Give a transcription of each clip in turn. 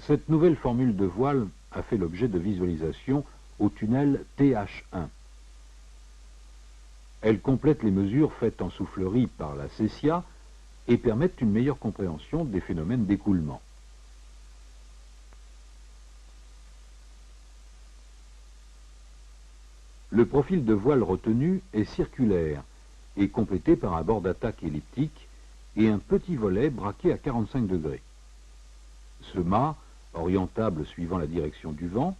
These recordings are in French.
Cette nouvelle formule de voile a fait l'objet de visualisation au tunnel TH1. Elle complète les mesures faites en soufflerie par la CESIA et permettent une meilleure compréhension des phénomènes d'écoulement. Le profil de voile retenu est circulaire et complété par un bord d'attaque elliptique et un petit volet braqué à 45 degrés. Ce mât, orientable suivant la direction du vent,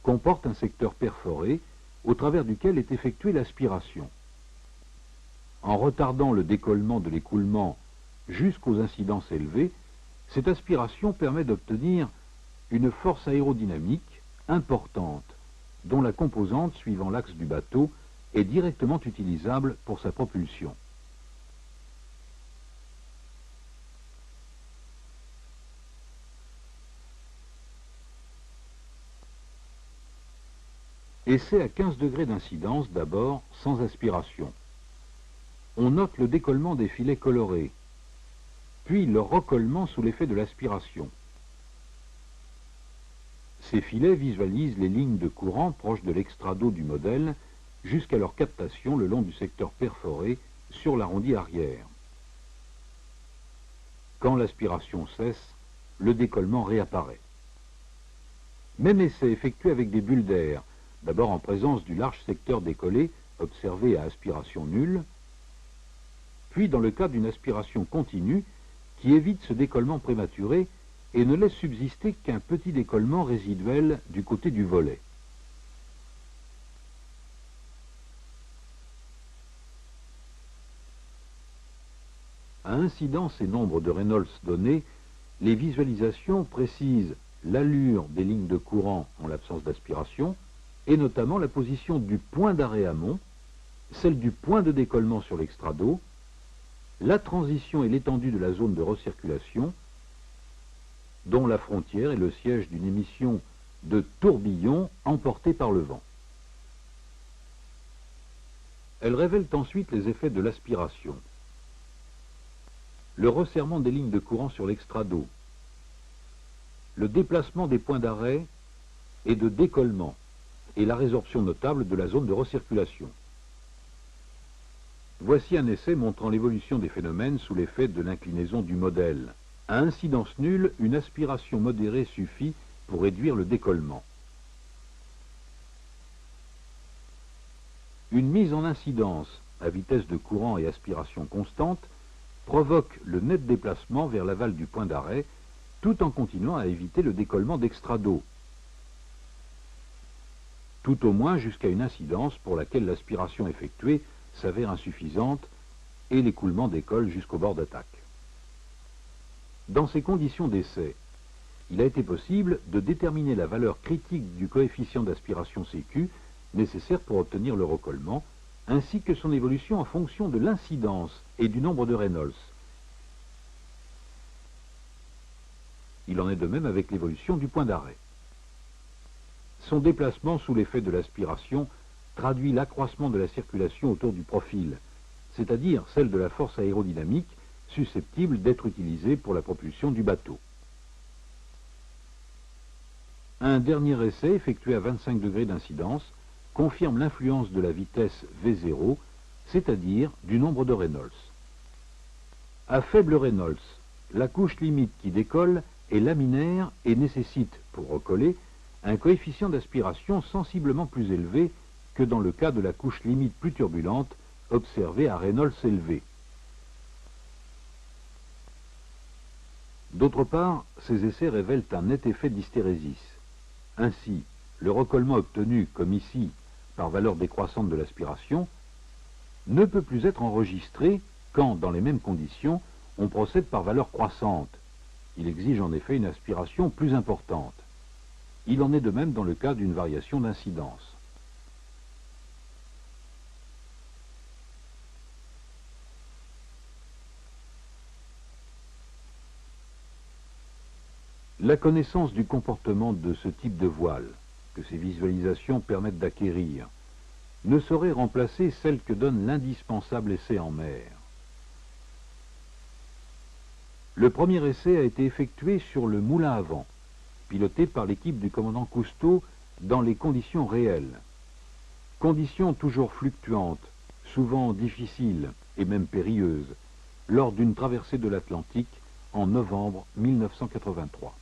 comporte un secteur perforé au travers duquel est effectuée l'aspiration. En retardant le décollement de l'écoulement jusqu'aux incidences élevées, cette aspiration permet d'obtenir une force aérodynamique importante, dont la composante suivant l'axe du bateau est directement utilisable pour sa propulsion. Essai à 15 degrés d'incidence d'abord, sans aspiration. On note le décollement des filets colorés, puis leur recollement sous l'effet de l'aspiration. Ces filets visualisent les lignes de courant proches de l'extrado du modèle jusqu'à leur captation le long du secteur perforé sur l'arrondi arrière. Quand l'aspiration cesse, le décollement réapparaît. Même essai effectué avec des bulles d'air, d'abord en présence du large secteur décollé, observé à aspiration nulle, puis dans le cas d'une aspiration continue qui évite ce décollement prématuré et ne laisse subsister qu'un petit décollement résiduel du côté du volet. À incidence et nombre de Reynolds donnés, les visualisations précisent l'allure des lignes de courant en l'absence d'aspiration, et notamment la position du point d'arrêt amont, celle du point de décollement sur l'extrado, la transition et l'étendue de la zone de recirculation, dont la frontière est le siège d'une émission de tourbillons emportés par le vent. Elles révèlent ensuite les effets de l'aspiration. Le resserrement des lignes de courant sur l'extrado, le déplacement des points d'arrêt et de décollement, et la résorption notable de la zone de recirculation. Voici un essai montrant l'évolution des phénomènes sous l'effet de l'inclinaison du modèle. À incidence nulle, une aspiration modérée suffit pour réduire le décollement. Une mise en incidence à vitesse de courant et aspiration constante provoque le net déplacement vers l'aval du point d'arrêt, tout en continuant à éviter le décollement d'extrado, tout au moins jusqu'à une incidence pour laquelle l'aspiration effectuée s'avère insuffisante et l'écoulement décolle jusqu'au bord d'attaque. Dans ces conditions d'essai, il a été possible de déterminer la valeur critique du coefficient d'aspiration CQ nécessaire pour obtenir le recollement, ainsi que son évolution en fonction de l'incidence et du nombre de Reynolds. Il en est de même avec l'évolution du point d'arrêt. Son déplacement sous l'effet de l'aspiration traduit l'accroissement de la circulation autour du profil, c'est-à-dire celle de la force aérodynamique susceptible d'être utilisée pour la propulsion du bateau. Un dernier essai effectué à 25 degrés d'incidence confirme l'influence de la vitesse V0, c'est-à-dire du nombre de Reynolds. À faible Reynolds, la couche limite qui décolle est laminaire et nécessite, pour recoller, un coefficient d'aspiration sensiblement plus élevé que dans le cas de la couche limite plus turbulente observée à Reynolds élevé. D'autre part, ces essais révèlent un net effet d'hystérésis. Ainsi, le recollement obtenu, comme ici, par valeur décroissante de l'aspiration, ne peut plus être enregistré quand, dans les mêmes conditions, on procède par valeur croissante. Il exige en effet une aspiration plus importante. Il en est de même dans le cas d'une variation d'incidence. La connaissance du comportement de ce type de voile, que ces visualisations permettent d'acquérir, ne saurait remplacer celle que donne l'indispensable essai en mer. Le premier essai a été effectué sur le moulin à vent, piloté par l'équipe du commandant Cousteau dans les conditions réelles. Conditions toujours fluctuantes, souvent difficiles et même périlleuses, lors d'une traversée de l'Atlantique en novembre 1983.